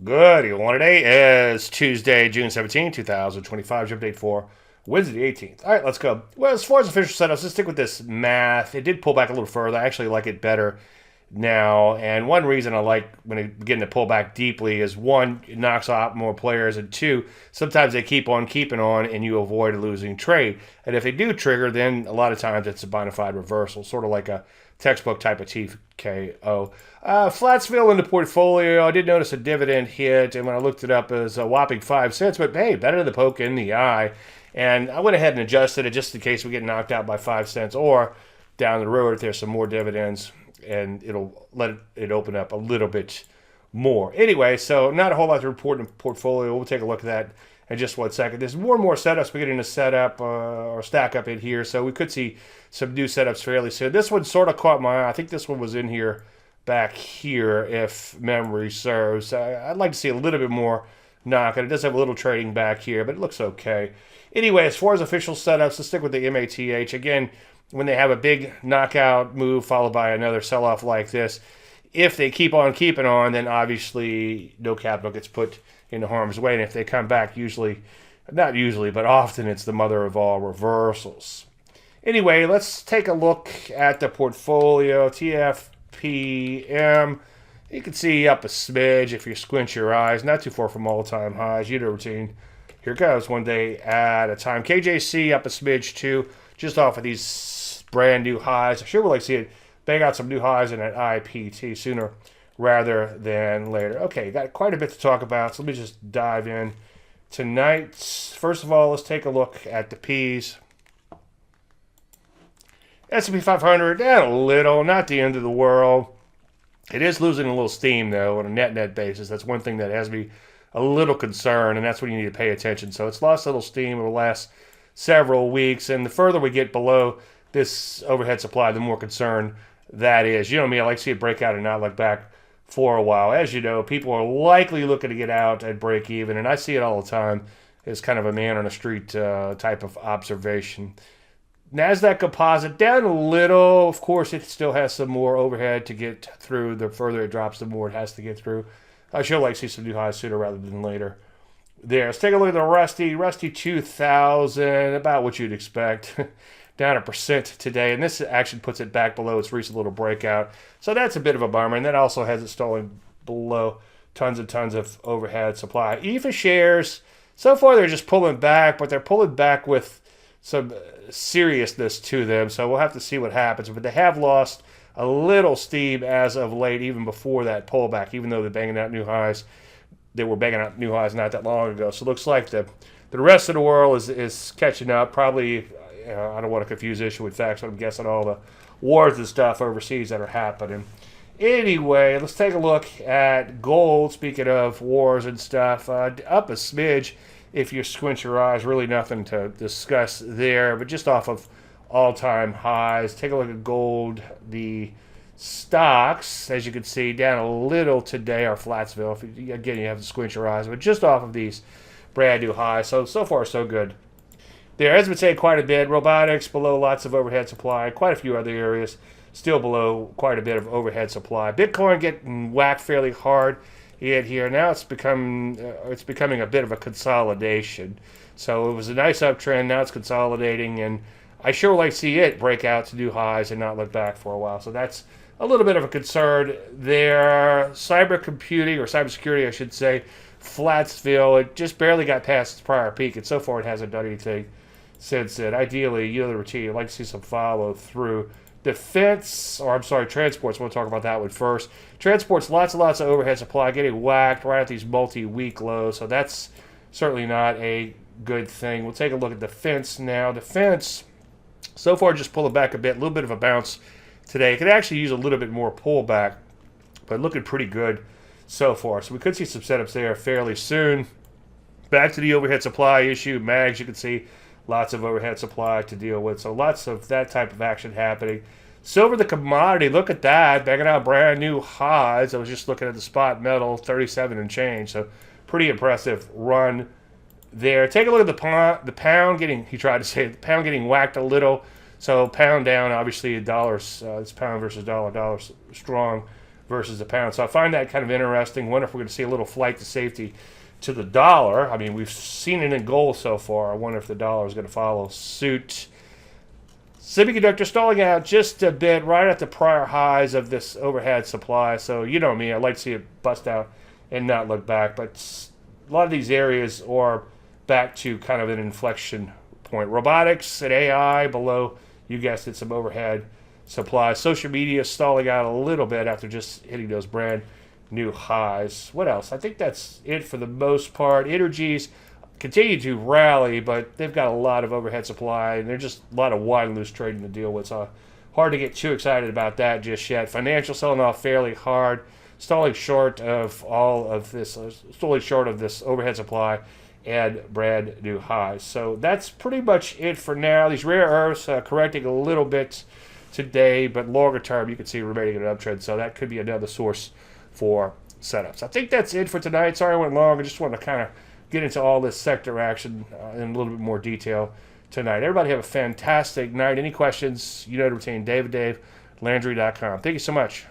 Good. You want today is Tuesday, June 17, 2025. Update for Wednesday, the 18th. All right, let's go. Well, as far as official setups, let's stick with this math. It did pull back a little further. I actually like it better now. And one reason I like when it begin to pull back deeply is one, it knocks out more players, and two, sometimes they keep on keeping on and you avoid a losing trade. And if they do trigger, then a lot of times it's a bona fide reversal, sort of like a textbook type of TKO. Flatsville in the portfolio, I did notice a dividend hit, and when I looked it up, it was a whopping 5 cents, but hey, better than the poke in the eye. And I went ahead and adjusted it just in case we get knocked out by 5 cents, or down the road if there's some more dividends, and it'll let it open up a little bit more. Anyway, so not a whole lot to report in the portfolio. We'll take a look at that in just 1 second. There's more and more setups beginning to set up or stack up in here, so we could see some new setups fairly soon. This one sort of caught my eye. I think this one was in here back here, if memory serves. I'd like to see a little bit more knock, and it does have a little trading back here, but it looks okay. Anyway, as far as official setups, let's stick with the MATH. Again, when they have a big knockout move followed by another sell-off like this, if they keep on keeping on, then obviously no capital gets put into harm's way. And if they come back, not usually, but often it's the mother of all reversals. Anyway, let's take a look at the portfolio. TFPM. You can see up a smidge if you squint your eyes. Not too far from all-time highs. You know the routine. Here goes, one day at a time. KJC up a smidge too, just off of these brand new highs. I sure would like to see it bang out some new highs in an IPT sooner rather than later. Okay, got quite a bit to talk about, so let me just dive in tonight. First of all, let's take a look at the P's. S&P 500 down a little, not the end of the world. It is losing a little steam, though, on a net basis. That's one thing that has me a little concerned, and that's when you need to pay attention. So it's lost a little steam over the last several weeks, and the further we get below this overhead supply, the more concerned that is. You know me, I like to see it break out and not look back for a while. As you know, people are likely looking to get out at break even, and I see it all the time as kind of a man on the street type of observation. NASDAQ composite down a little. Of course, it still has some more overhead to get through. The further it drops, the more it has to get through. I sure like to see some new highs sooner rather than later. There, let's take a look at the Rusty 2000, about what you'd expect. Down 1% today, and this action puts it back below its recent little breakout. So that's a bit of a bummer, and that also has it stalling below tons and tons of overhead supply. EFA shares, so far they're just pulling back, but they're pulling back with some seriousness to them, so we'll have to see what happens. But they have lost a little steam as of late, even before that pullback, even though they're banging out new highs. They were banging out new highs not that long ago. So it looks like the rest of the world is catching up. Probably, I don't want to confuse issue with facts, but I'm guessing all the wars and stuff overseas that are happening. Anyway, let's take a look at gold. Speaking of wars and stuff, up a smidge if you squint your eyes. Really nothing to discuss there, but just off of all-time highs. Take a look at gold. The stocks, as you can see, down a little today, are Flatsville. Again, you have to squint your eyes, but just off of these brand new highs. So far, so good. There has been saying quite a bit. Robotics below lots of overhead supply. Quite a few other areas still below quite a bit of overhead supply. Bitcoin getting whacked fairly hard here. Now it's becoming a bit of a consolidation. So it was a nice uptrend. Now it's consolidating, and I sure like to see it break out to new highs and not look back for a while. So that's a little bit of a concern there. Cyber computing, or cybersecurity, I should say, Flatsville, it just barely got past its prior peak, and so far it hasn't done anything since then. Ideally, you know the routine, I'd like to see some follow through. Transports, we'll talk about that one first. Transports, lots and lots of overhead supply getting whacked right at these multi-week lows, so that's certainly not a good thing. We'll take a look at defense now. Defense, so far just pulling back a bit, a little bit of a bounce today. It could actually use a little bit more pullback, but looking pretty good so far. So we could see some setups there fairly soon. Back to the overhead supply issue. Mags, you can see lots of overhead supply to deal with. So lots of that type of action happening. Silver, the commodity, look at that. Banging out brand new highs. I was just looking at the spot metal, 37 and change. So pretty impressive run there. Take a look at the pound getting, the pound getting whacked a little. So pound down, obviously, dollars, it's pound versus dollar strong versus the pound. So I find that kind of interesting. Wonder if we're going to see a little flight to safety to the dollar. I mean, we've seen it in gold so far. I wonder if the dollar is going to follow suit. Semiconductor stalling out just a bit right at the prior highs of this overhead supply. So you know me, I'd like to see it bust out and not look back. But a lot of these areas are back to kind of an inflection point. Robotics and AI below, you guessed it, some overhead supply. Social media stalling out a little bit after just hitting those brand new highs. What else? I think that's it for the most part. Energies continue to rally, but they've got a lot of overhead supply, and they're just a lot of wide and loose trading to deal with. So hard to get too excited about that just yet. Financial selling off fairly hard, stalling short of all of this, stalling short of this overhead supply and brand new highs. So that's pretty much it for now. These rare earths correcting a little bit today, but longer term you can see remaining in an uptrend. So that could be another source for setups. I think that's it for tonight. Sorry I went long. I just wanted to kind of get into all this sector action in a little bit more detail tonight. Everybody have a fantastic night. Any questions, you know to retain Dave@Landry.com. Thank you so much.